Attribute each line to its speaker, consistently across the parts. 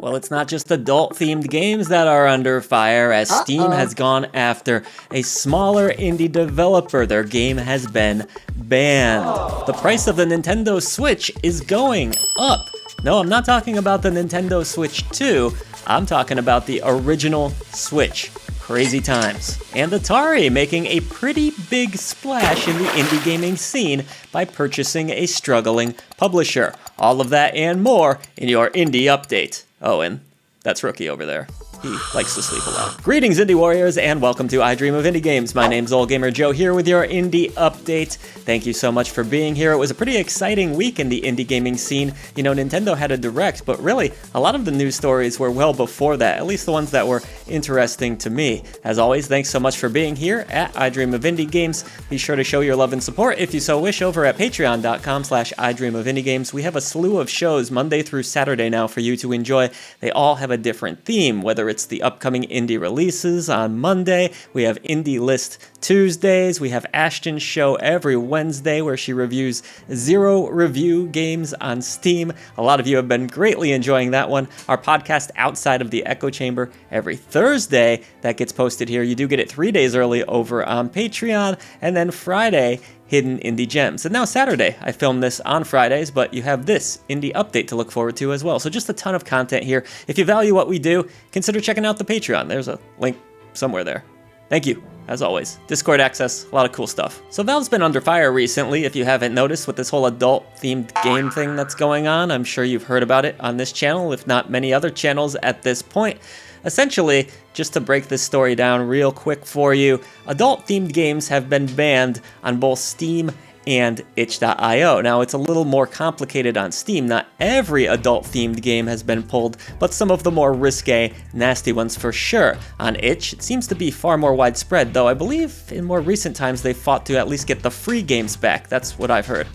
Speaker 1: Well, it's not just adult-themed games that are under fire, as Steam has gone after a smaller indie developer. Their game has been banned. The price of the Nintendo Switch is going up. No, I'm not talking about the Nintendo Switch 2. I'm talking about the original Switch. Crazy times. And Atari making a pretty big splash in the indie gaming scene by purchasing a struggling publisher. All of that and more in your Indie Update. Oh, and that's Rookie over there. He likes to sleep a lot. Greetings, Indie Warriors, and welcome to I Dream of Indie Games. My name's Old Gamer Joe here with your Indie Update. Thank you so much for being here. It was a pretty exciting week in the indie gaming scene. You know, Nintendo had a Direct, but really, a lot of the news stories were well before that, at least the ones that were interesting to me. As always, thanks so much for being here at I Dream of Indie Games. Be sure to show your love and support if you so wish over at patreon.com/idreamofindiegames. We have a slew of shows Monday through Saturday now for you to enjoy. They all have a different theme, whether it's the upcoming indie releases on Monday, we have Indie List Tuesdays, we have Ashton's show every Wednesday where she reviews 0 review games on Steam. A lot of you have been greatly enjoying that one. Our podcast Outside of the Echo Chamber every Thursday that gets posted here. You do get it 3 days early over on Patreon, and then Friday, Hidden Indie Gems. And now Saturday, I film this on Fridays, but you have this Indie Update to look forward to as well. So just a ton of content here. If you value what we do, consider checking out the Patreon. There's a link somewhere there. Thank you, as always. Discord access, a lot of cool stuff. So Valve's been under fire recently, if you haven't noticed, with this whole adult-themed game thing that's going on. I'm sure you've heard about it on this channel, if not many other channels at this point. Essentially, just to break this story down real quick for you, adult-themed games have been banned on both Steam and itch.io. Now, it's a little more complicated on Steam. Not every adult-themed game has been pulled, but some of the more risque, nasty ones for sure. On itch, it seems to be far more widespread, though I believe in more recent times they fought to at least get the free games back. That's what I've heard.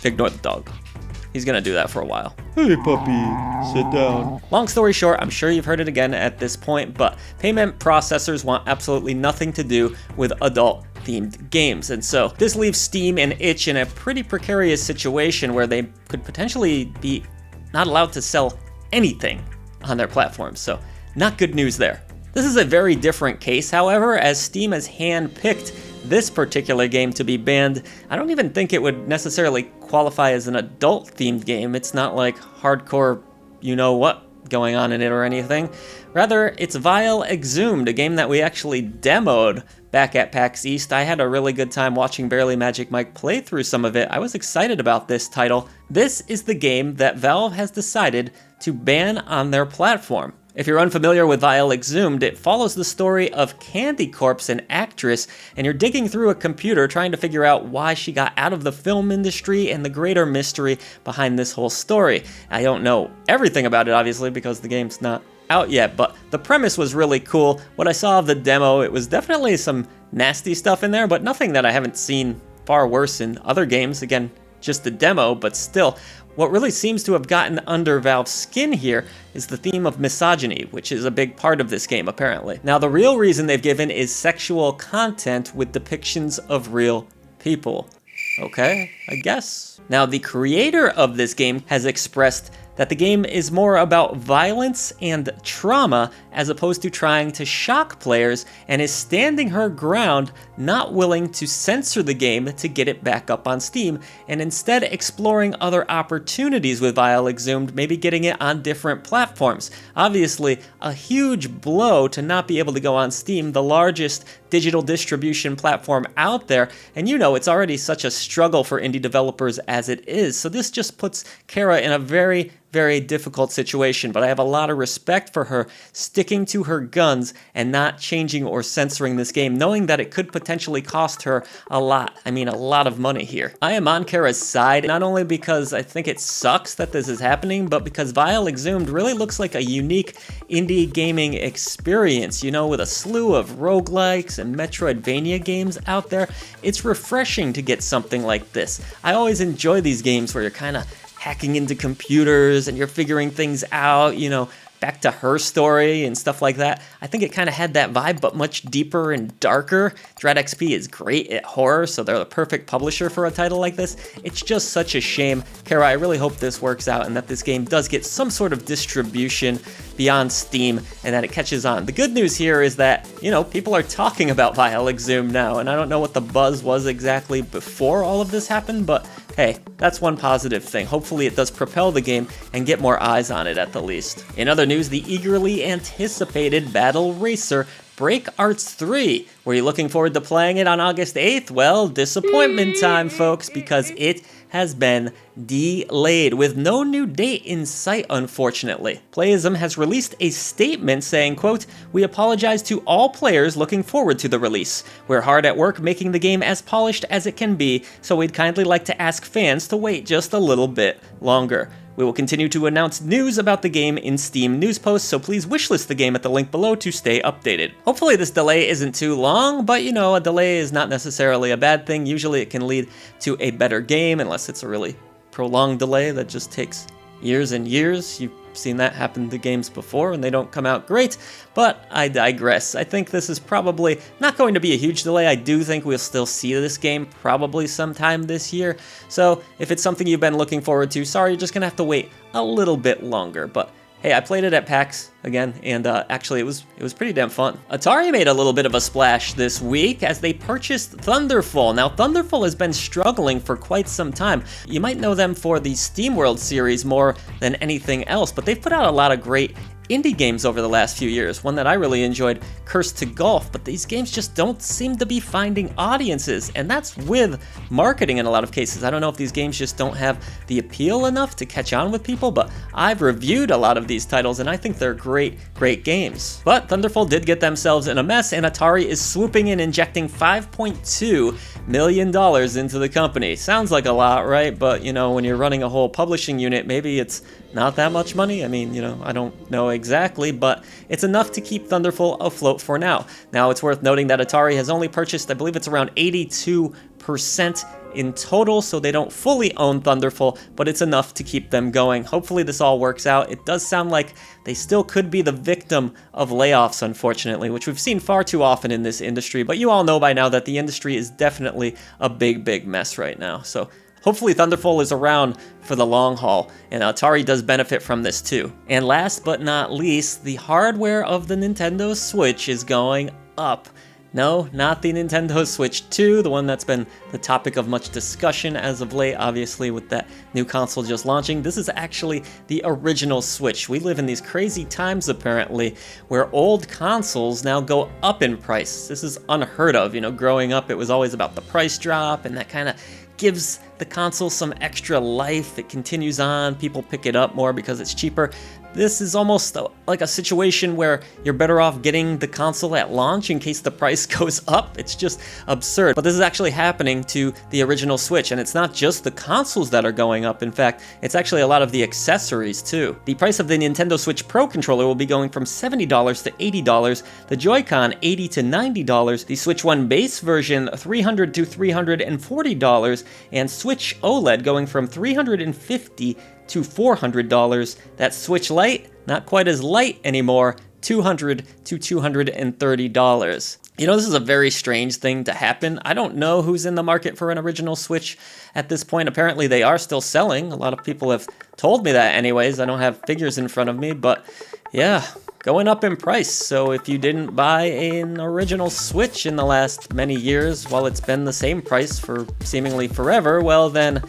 Speaker 1: Ignore the dog. He's gonna do that for a while.
Speaker 2: Hey puppy, sit down.
Speaker 1: Long story short, I'm sure you've heard it again at this point, but payment processors want absolutely nothing to do with adult-themed games. And so this leaves Steam and itch in a pretty precarious situation where they could potentially be not allowed to sell anything on their platforms. So not good news there. This is a very different case, however, as Steam has handpicked this particular game to be banned. I don't even think it would necessarily qualify as an adult-themed game. It's not like hardcore you-know-what going on in it or anything. Rather, it's Vile Exhumed, a game that we actually demoed back at PAX East. I had a really good time watching Barely Magic Mike play through some of it. I was excited about this title. This is the game that Valve has decided to ban on their platform. If you're unfamiliar with Vile Exhumed, it follows the story of Candy Corpse, an actress, and you're digging through a computer trying to figure out why she got out of the film industry and the greater mystery behind this whole story. I don't know everything about it, obviously, because the game's not out yet, but the premise was really cool. What I saw of the demo, it was definitely some nasty stuff in there, but nothing that I haven't seen far worse in other games. Again, just the demo, but still. What really seems to have gotten under Valve's skin here is the theme of misogyny, which is a big part of this game, apparently. Now, the real reason they've given is sexual content with depictions of real people. Okay, I guess. Now, the creator of this game has expressed that the game is more about violence and trauma as opposed to trying to shock players, and is standing her ground, not willing to censor the game to get it back up on Steam, and instead exploring other opportunities with Vile Exhumed, maybe getting it on different platforms. Obviously, a huge blow to not be able to go on Steam, the largest digital distribution platform out there, and you know it's already such a struggle for indie developers as it is, so this just puts Kara in a very difficult situation, but I have a lot of respect for her sticking to her guns and not changing or censoring this game, knowing that it could potentially cost her a lot. I mean, a lot of money here. I am on Kara's side, not only because I think it sucks that this is happening, but because Vile Exhumed really looks like a unique indie gaming experience, you know, with a slew of roguelikes and Metroidvania games out there. It's refreshing to get something like this. I always enjoy these games where you're kind of hacking into computers and you're figuring things out, you know, back to Her Story and stuff like that. I think it kind of had that vibe, but much deeper and darker. Dread XP is great at horror, so they're the perfect publisher for a title like this. It's just such a shame. Kara, I really hope this works out and that this game does get some sort of distribution beyond Steam and that it catches on. The good news here is that, people are talking about Vial Exhumed now, and I don't know what the buzz was exactly before all of this happened, but hey, that's one positive thing. Hopefully it does propel the game and get more eyes on it at the least. In other news, the eagerly anticipated Battle Racer Break Arts 3. Were you looking forward to playing it on August 8th? Well, disappointment time, folks, because it has been delayed with no new date in sight, unfortunately. PLAYISM has released a statement saying, quote, "We apologize to all players looking forward to the release. We're hard at work making the game as polished as it can be, so we'd kindly like to ask fans to wait just a little bit longer. We will continue to announce news about the game in Steam news posts, so please wishlist the game at the link below to stay updated." Hopefully this delay isn't too long, but a delay is not necessarily a bad thing. Usually it can lead to a better game, unless it's a really prolonged delay that just takes years and years. You've seen that happen to games before and they don't come out great, but I digress. I think this is probably not going to be a huge delay. I do think we'll still see this game probably sometime this year, so if it's something you've been looking forward to, sorry, you're just gonna have to wait a little bit longer. But hey, I played it at PAX again, and actually it was pretty damn fun. Atari made a little bit of a splash this week as they purchased Thunderful. Now, Thunderful has been struggling for quite some time. You might know them for the SteamWorld series more than anything else, but they've put out a lot of great indie games over the last few years. One that I really enjoyed, Cursed to Golf, but these games just don't seem to be finding audiences, and that's with marketing in a lot of cases. I don't know if these games just don't have the appeal enough to catch on with people, but I've reviewed a lot of these titles and I think they're great games. But Thunderful did get themselves in a mess, and Atari is swooping in, injecting $5.2 million into the company. Sounds like a lot, right? But when you're running a whole publishing unit, maybe it's not that much money. I mean, I don't know exactly, but it's enough to keep Thunderful afloat for now. Now, it's worth noting that Atari has only purchased, I believe it's around 82% in total, so they don't fully own Thunderful, but it's enough to keep them going. Hopefully this all works out. It does sound like they still could be the victim of layoffs, unfortunately, which we've seen far too often in this industry, but you all know by now that the industry is definitely a big mess right now. So hopefully Thunderful is around for the long haul, and Atari does benefit from this too. And last but not least, the hardware of the Nintendo Switch is going up. No, not the Nintendo Switch 2, the one that's been the topic of much discussion as of late, obviously, with that new console just launching. This is actually the original Switch. We live in these crazy times, apparently, where old consoles now go up in price. This is unheard of. Growing up, it was always about the price drop, and that kind of gives the console some extra life. It continues on, people pick it up more because it's cheaper. This is almost like a situation where you're better off getting the console at launch in case the price goes up. It's just absurd. But this is actually happening to the original Switch, and it's not just the consoles that are going up. In fact, it's actually a lot of the accessories too. The price of the Nintendo Switch Pro controller will be going from $70 to $80, the Joy-Con $80 to $90, the Switch One base version $300 to $340, and Switch OLED going from $350 to $400. That Switch Lite, not quite as light anymore, $200 to $230. This is a very strange thing to happen. I don't know who's in the market for an original Switch at this point. Apparently they are still selling. A lot of people have told me that anyways. I don't have figures in front of me, but yeah, going up in price. So if you didn't buy an original Switch in the last many years while it's been the same price for seemingly forever, well then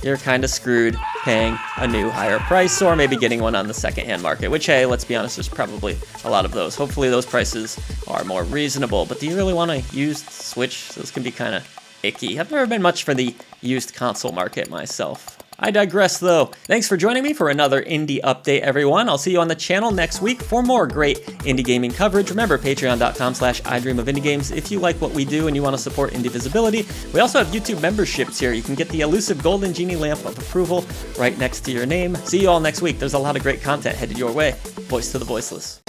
Speaker 1: you're kind of screwed paying a new higher price, or maybe getting one on the secondhand market, which, hey, let's be honest, there's probably a lot of those. Hopefully those prices are more reasonable, but do you really want a used Switch? Those can be kind of icky. I've never been much for the used console market myself. I digress though. Thanks for joining me for another indie update, everyone. I'll see you on the channel next week for more great indie gaming coverage. Remember, patreon.com/idreamofindiegames if you like what we do and you want to support indie visibility. We also have YouTube memberships here. You can get the elusive golden genie lamp of approval right next to your name. See you all next week. There's a lot of great content headed your way. Voice to the voiceless.